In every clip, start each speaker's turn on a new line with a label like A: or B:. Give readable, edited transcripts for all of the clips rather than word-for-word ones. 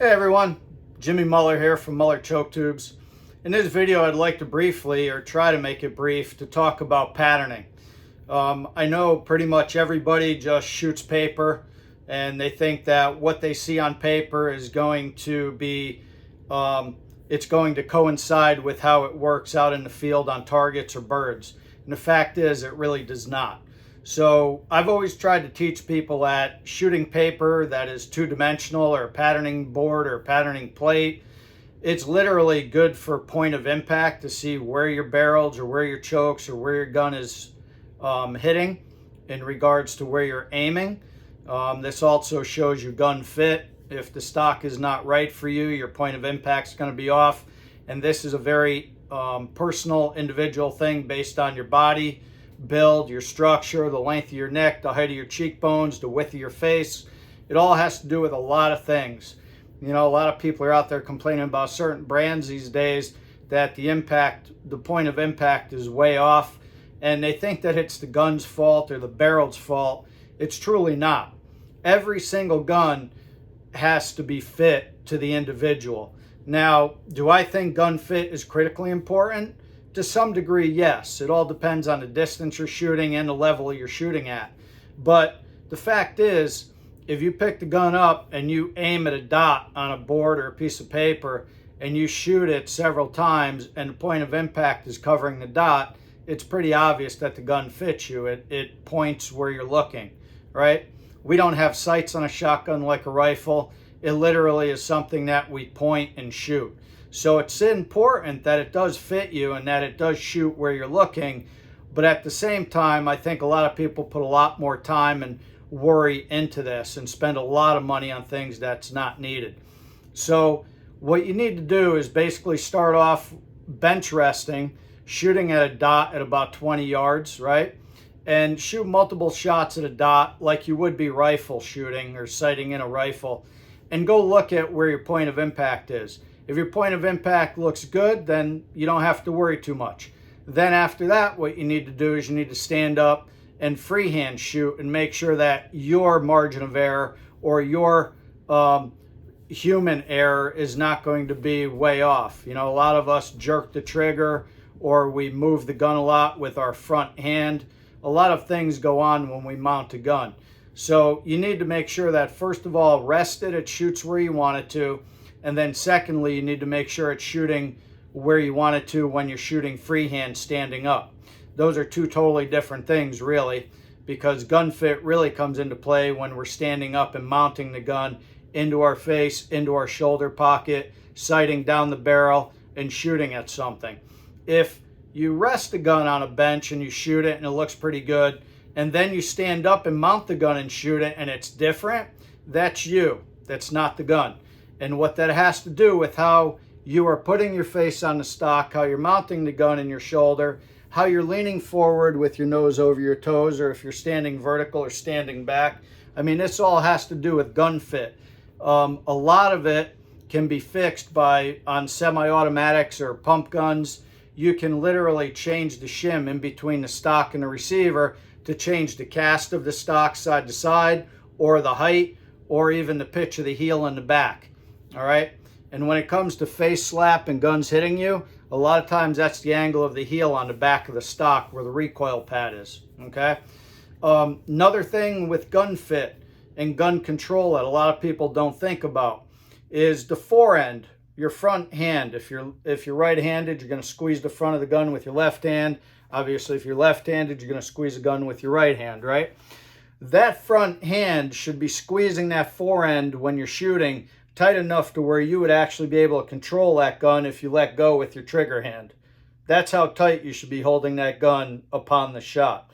A: Hey everyone, Jimmy Muller here from Muller Choke Tubes. In this video I'd like to briefly, or try to make it brief, to talk about patterning. I know pretty much everybody just shoots paper and they think that what they see on paper is going to be, it's going to coincide with how it works out in the field on targets or birds. And the fact is it really does not. So I've always tried to teach people that shooting paper that is two-dimensional, or a patterning board or a patterning plate, it's literally good for point of impact to see where your barrels or where your chokes or where your gun is hitting in regards to where you're aiming. This also shows you gun fit. If the stock is not right for you, your point of impact is going to be off. And this is a very personal, individual thing based on your body build, your structure, the length of your neck, the height of your cheekbones, the width of your face. It all has to do with a lot of things. You know, a lot of people are out there complaining about certain brands these days that the point of impact is way off, and they think that it's the gun's fault or the barrel's fault. It's truly not. Every single gun has to be fit to the individual. Now, do I think gun fit is critically important? To some degree, yes. It all depends on the distance you're shooting and the level you're shooting at. But the fact is, if you pick the gun up and you aim at a dot on a board or a piece of paper and you shoot it several times and the point of impact is covering the dot, it's pretty obvious that the gun fits you. It points where you're looking, right? We don't have sights on a shotgun like a rifle. It literally is something that we point and shoot. So it's important that it does fit you and that it does shoot where you're looking. But at the same time, I think a lot of people put a lot more time and worry into this and spend a lot of money on things that's not needed. So what you need to do is basically start off bench resting, shooting at a dot at about 20 yards, right? And shoot multiple shots at a dot like you would be rifle shooting or sighting in a rifle. And go look at where your point of impact is. If your point of impact looks good, then you don't have to worry too much. Then after that, what you need to do is you need to stand up and freehand shoot and make sure that your margin of error or your human error is not going to be way off. You know, a lot of us jerk the trigger or we move the gun a lot with our front hand. A lot of things go on when we mount a gun. So you need to make sure that, first of all, rested, it shoots where you want it to. And then secondly, you need to make sure it's shooting where you want it to when you're shooting freehand standing up. Those are two totally different things, really, because gun fit really comes into play when we're standing up and mounting the gun into our face, into our shoulder pocket, sighting down the barrel and shooting at something. If you rest the gun on a bench and you shoot it and it looks pretty good, and then you stand up and mount the gun and shoot it and it's different, that's you. That's not the gun. And what that has to do with how you are putting your face on the stock, how you're mounting the gun in your shoulder, how you're leaning forward with your nose over your toes, or if you're standing vertical or standing back. I mean, this all has to do with gun fit. A lot of it can be fixed on semi-automatics or pump guns. You can literally change the shim in between the stock and the receiver to change the cast of the stock side to side, or the height, or even the pitch of the heel in the back. All right. And when it comes to face slap and guns hitting you, a lot of times that's the angle of the heel on the back of the stock where the recoil pad is. Okay. Another thing with gun fit and gun control that a lot of people don't think about is the forend, your front hand. If you're right-handed, you're going to squeeze the front of the gun with your left hand. Obviously, if you're left-handed, you're going to squeeze the gun with your right hand, right? That front hand should be squeezing that forend when you're shooting tight enough to where you would actually be able to control that gun if you let go with your trigger hand. That's how tight you should be holding that gun upon the shot.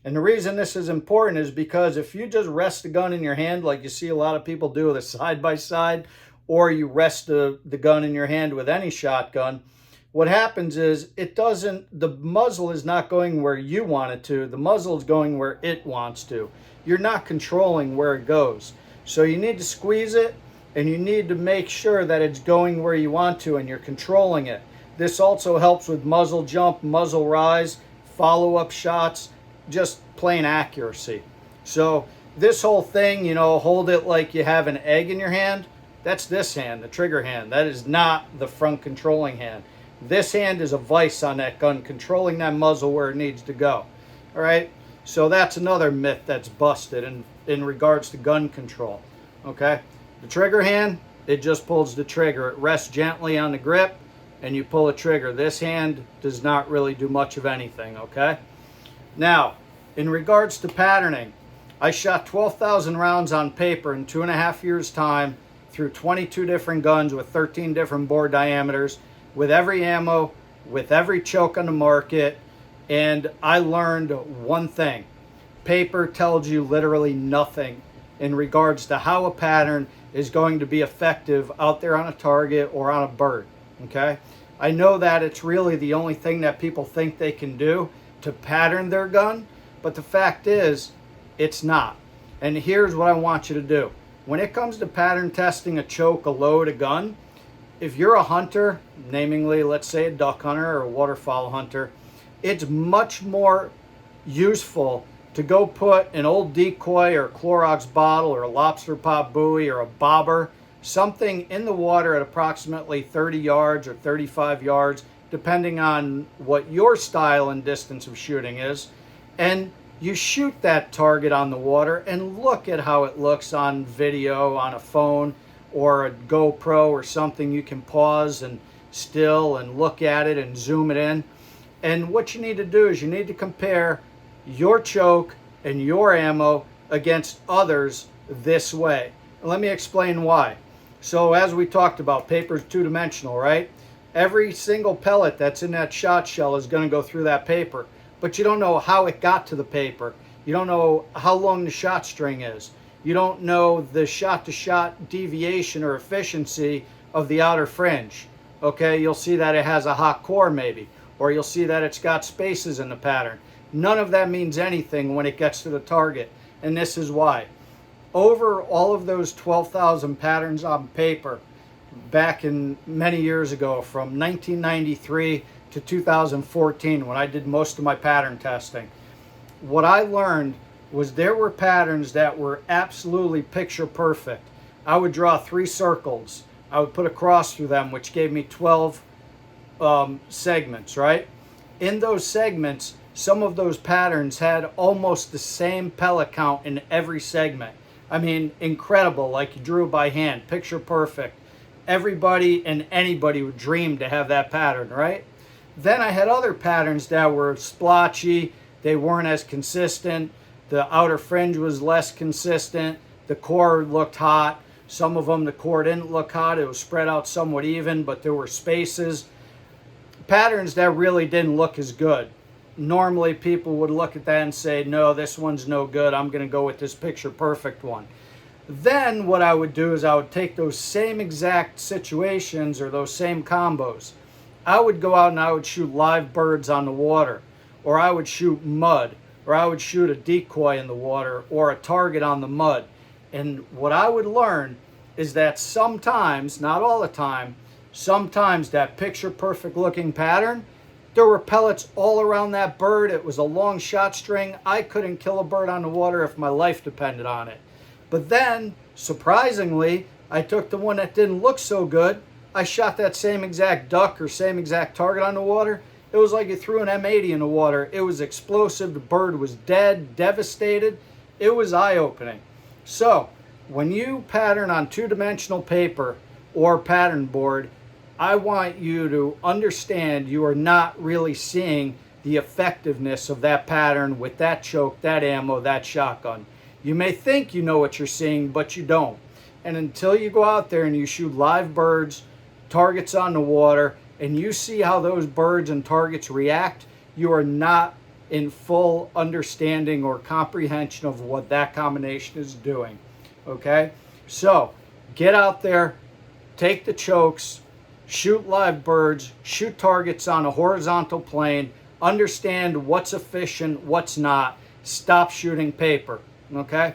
A: And the reason this is important is because if you just rest the gun in your hand like you see a lot of people do with a side-by-side, or you rest the gun in your hand with any shotgun, what happens is the muzzle is not going where you want it to. The muzzle is going where it wants to. You're not controlling where it goes. So you need to squeeze it, and you need to make sure that it's going where you want to and you're controlling it. This also helps with muzzle jump, muzzle rise, follow-up shots, just plain accuracy. So this whole thing, hold it like you have an egg in your hand. That's this hand, the trigger hand. That is not the front controlling hand. This hand is a vice on that gun, controlling that muzzle where it needs to go. All right? So that's another myth that's busted in regards to gun control. Okay? The trigger hand, it just pulls the trigger. It rests gently on the grip, and you pull the trigger. This hand does not really do much of anything, okay? Now, in regards to patterning, I shot 12,000 rounds on paper in 2.5 years' time through 22 different guns with 13 different bore diameters, with every ammo, with every choke on the market, and I learned one thing. Paper tells you literally nothing in regards to how a pattern is going to be effective out there on a target or on a bird, okay? I know that it's really the only thing that people think they can do to pattern their gun, but the fact is, it's not. And here's what I want you to do. When it comes to pattern testing a choke, a load, a gun, if you're a hunter, namely, let's say a duck hunter or a waterfowl hunter, it's much more useful to go put an old decoy or Clorox bottle or a lobster pot buoy or a bobber, something in the water at approximately 30 yards or 35 yards, depending on what your style and distance of shooting is, and you shoot that target on the water and look at how it looks on video, on a phone or a GoPro or something. You can pause and still and look at it and zoom it in. And what you need to do is you need to compare your choke and your ammo against others this way. And let me explain why. So as we talked about, paper is two-dimensional, right? Every single pellet that's in that shot shell is going to go through that paper, but you don't know how it got to the paper. You don't know how long the shot string is. You don't know the shot-to-shot deviation or efficiency of the outer fringe. Okay, you'll see that it has a hot core maybe, or you'll see that it's got spaces in the pattern. None of that means anything when it gets to the target, and this is why. Over all of those 12,000 patterns on paper, back in many years ago, from 1993 to 2014, when I did most of my pattern testing, what I learned was there were patterns that were absolutely picture perfect. I would draw 3 circles. I would put a cross through them, which gave me 12 segments, right? In those segments, some of those patterns had almost the same pellet count in every segment. I mean, incredible, like you drew it by hand, picture perfect. Everybody and anybody would dream to have that pattern, right? Then I had other patterns that were splotchy, they weren't as consistent, the outer fringe was less consistent, the core looked hot, some of them the core didn't look hot, it was spread out somewhat even, but there were spaces. Patterns that really didn't look as good. Normally people would look at that and say, no, this one's no good, I'm going to go with this picture perfect one. Then what I would do is I would take those same exact situations or those same combos. I would go out and I would shoot live birds on the water, or I would shoot mud, or I would shoot a decoy in the water or a target on the mud. And what I would learn is that sometimes, not all the time, sometimes that picture perfect looking pattern, there were pellets all around that bird. It was a long shot string. I couldn't kill a bird on the water if my life depended on it. But then, surprisingly, I took the one that didn't look so good. I shot that same exact duck or same exact target on the water. It was like you threw an M80 in the water. It was explosive. The bird was dead, devastated. It was eye-opening. So, when you pattern on two-dimensional paper or pattern board, I want you to understand you are not really seeing the effectiveness of that pattern with that choke, that ammo, that shotgun. You may think you know what you're seeing, but you don't. And until you go out there and you shoot live birds, targets on the water, and you see how those birds and targets react, you are not in full understanding or comprehension of what that combination is doing. Okay? So, get out there, take the chokes, shoot live birds, shoot targets on a horizontal plane, understand what's efficient, what's not, stop shooting paper, okay?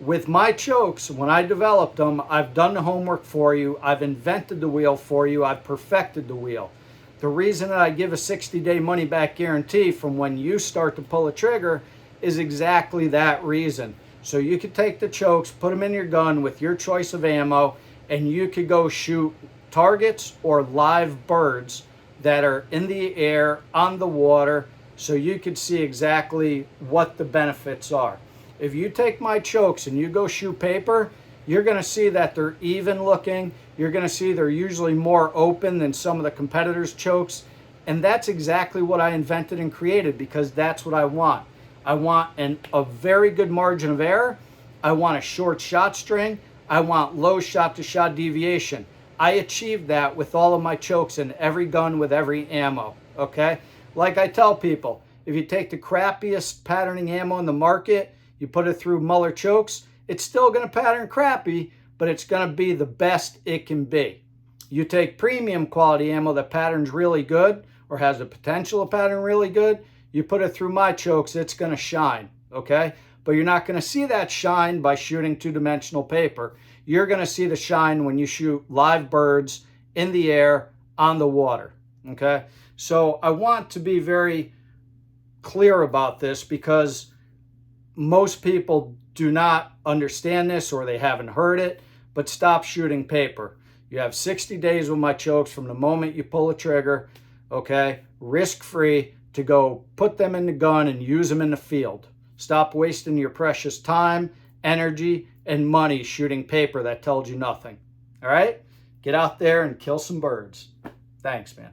A: With my chokes, when I developed them, I've done the homework for you, I've invented the wheel for you, I've perfected the wheel. The reason that I give a 60-day money-back guarantee from when you start to pull a trigger is exactly that reason. So you can take the chokes, put them in your gun with your choice of ammo, and you could go shoot targets or live birds that are in the air, on the water, so you could see exactly what the benefits are. If you take my chokes and you go shoot paper, you're going to see that they're even looking. You're going to see they're usually more open than some of the competitors' chokes. And that's exactly what I invented and created, because that's what I want. I want a very good margin of error. I want a short shot string. I want low shot-to-shot deviation. I achieved that with all of my chokes in every gun with every ammo, okay? Like I tell people, if you take the crappiest patterning ammo in the market, you put it through Muller chokes, it's still going to pattern crappy, but it's going to be the best it can be. You take premium quality ammo that patterns really good or has the potential to pattern really good, you put it through my chokes, it's going to shine, okay? But you're not going to see that shine by shooting two-dimensional paper. You're going to see the shine when you shoot live birds in the air, on the water, okay? So I want to be very clear about this, because most people do not understand this, or they haven't heard it, but stop shooting paper. You have 60 days with my chokes from the moment you pull the trigger, okay, risk-free, to go put them in the gun and use them in the field. Stop wasting your precious time, energy, and money shooting paper that tells you nothing. All right? Get out there and kill some birds. Thanks, man.